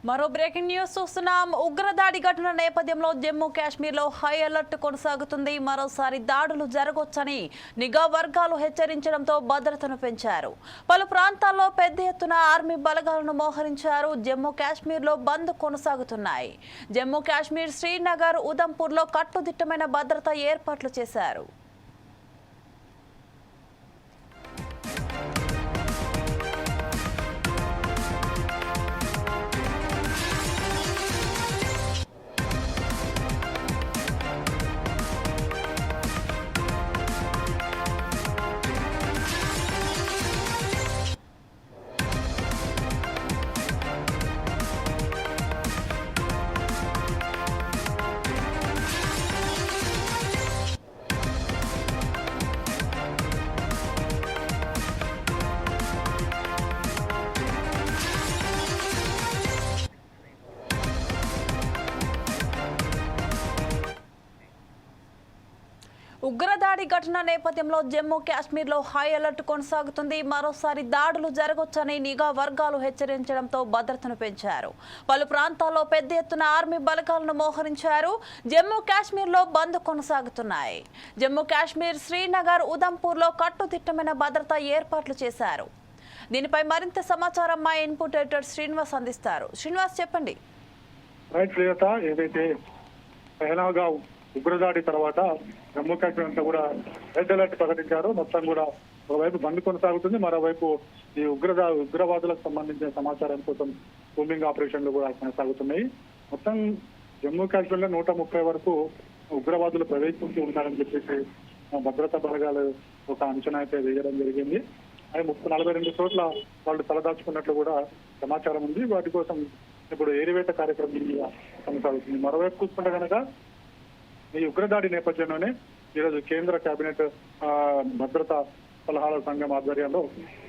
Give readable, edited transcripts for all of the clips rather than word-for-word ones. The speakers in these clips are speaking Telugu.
మరో బ్రేకింగ్ న్యూస్ చూస్తున్నాం. ఉగ్రదాడి ఘటన నేపథ్యంలో జమ్మూ కాశ్మీర్లో హై అలర్ట్ కొనసాగుతుంది. మరోసారి దాడులు జరగొచ్చని నిఘా వర్గాలు హెచ్చరించడంతో భద్రతను పెంచారు. పలు ప్రాంతాల్లో పెద్ద ఎత్తున ఆర్మీ బలగాలను మోహరించారు. జమ్మూ కాశ్మీర్లో బంద్ కొనసాగుతున్నాయి. జమ్మూ కాశ్మీర్ శ్రీనగర్, ఉదంపూర్లో కట్టుదిట్టమైన భద్రతా ఏర్పాట్లు చేశారు. ఉగ్రదాడి ఘటన నేపథ్యంలో జమ్మూ కాశ్మీర్లో హై అలర్ట్ కొనసాగుతుంది. మరోసారి దాడులు జరగొచ్చని నిఘా వర్గాలు హెచ్చరించడంతో భద్రతను పెంచారు. పలు ప్రాంతాల్లో పెద్ద ఎత్తున ఆర్మీ బలగాలను మోహరించారు. జమ్మూ కాశ్మీర్లో బంద్ కొనసాగుతున్నాయి. జమ్మూ కాశ్మీర్ శ్రీనగర్, ఉదంపూర్లో కట్టుదిట్టమైన భద్రతా ఏర్పాట్లు చేశారు. దీనిపై మరింత సమాచారం మా ఇన్పుట్ ఎడిటర్ శ్రీనివాస్ అందిస్తారు. శ్రీనివాస్, చెప్పండి. ఉగ్రదాడి తర్వాత జమ్మూ కాశ్మీర్ అంతా కూడా రెడ్ అలర్ట్ ప్రకటించారు. మొత్తం కూడా ఒకవైపు బంద్ కొనసాగుతుంది, మరోవైపు ఈ ఉగ్రవాదులకు సంబంధించిన సమాచారం కోసం కూంబింగ్ ఆపరేషన్లు కూడా కొనసాగుతున్నాయి. మొత్తం జమ్మూ కాశ్మీర్ లో 130 వరకు ఉగ్రవాదులు ప్రవేశించి ఉన్నారని చెప్పేసి భద్రతా బలగాలు ఒక అంచనా అయితే వేయడం జరిగింది. అది 42 చోట్ల వాళ్ళు తలదాచుకున్నట్లు కూడా సమాచారం ఉంది. వాటి కోసం ఇప్పుడు ఏరివేట కార్యక్రమం కొనసాగుతుంది. మరోవైపు చూసుకుంటే కనుక ఈ ఉగ్రదాడి నేపథ్యంలోనే ఈరోజు కేంద్ర కేబినెట్ భద్రతా సలహాల సంఘం ఆధ్వర్యంలో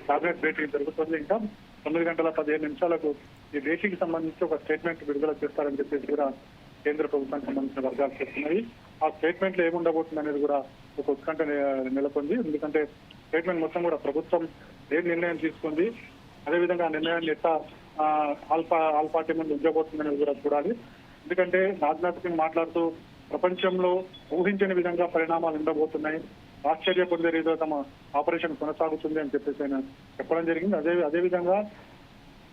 కేబినెట్ భేటీ జరుగుతుంది. ఇంకా 9:15 ఈ భేటీకి సంబంధించి ఒక స్టేట్మెంట్ విడుదల చేస్తారని చెప్పేసి కూడా కేంద్ర ప్రభుత్వానికి సంబంధించిన వర్గాలు చెప్తున్నాయి. ఆ స్టేట్మెంట్ లో ఏముండబోతుంది అనేది కూడా ఒక ఉత్కంఠ నెలకొంది. ఎందుకంటే స్టేట్మెంట్ మొత్తం కూడా ప్రభుత్వం ఏం నిర్ణయం తీసుకుంది, అదేవిధంగా ఆ నిర్ణయాన్ని ఎట్లా ఆల్ పార్టీ ముందు ఉంచబోతుందనేది కూడా చూడాలి. ఎందుకంటే రాజ్నాథ్ సింగ్ మాట్లాడుతూ ప్రపంచంలో ఊహించని విధంగా పరిణామాలు ఉండబోతున్నాయి, ఆశ్చర్య పొందే రీతిలో తమ ఆపరేషన్ కొనసాగుతుంది అని చెప్పేసి ఆయన చెప్పడం జరిగింది. అదేవిధంగా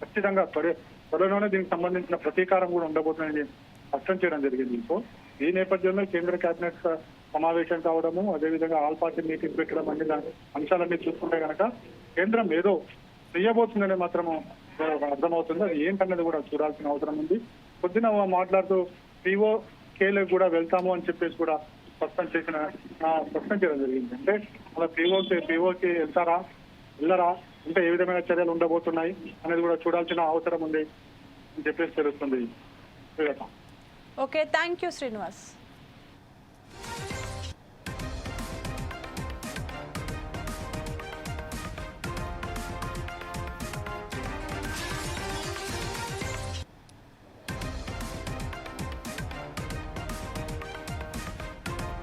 ఖచ్చితంగా త్వరలోనే దీనికి సంబంధించిన ప్రతీకారం కూడా ఉండబోతుందని స్పష్టం చేయడం జరిగింది. సో ఈ నేపథ్యంలో కేంద్ర కేబినెట్ సమావేశం కావడము, అదేవిధంగా ఆల్ పార్టీ మీటింగ్ పెట్టడం అన్ని అంశాలన్నీ చూసుకుంటే కనుక కేంద్రం ఏదో చెయ్యబోతుందని మాత్రము అర్థమవుతుంది. అది ఏంటన్నది కూడా చూడాల్సిన అవసరం ఉంది. పొద్దున మాట్లాడుతూ POKలకు కూడా వెళ్తాము అని చెప్పేసి కూడా స్పష్టం చేయడం జరిగింది. అంటే అలా POK వెళ్ళరా అంటే ఏ విధమైన చర్యలు ఉండబోతున్నాయి అనేది కూడా చూడాల్సిన అవసరం ఉంది అని చెప్పేసి తెలుస్తుంది. Okay, thank you Srinivas.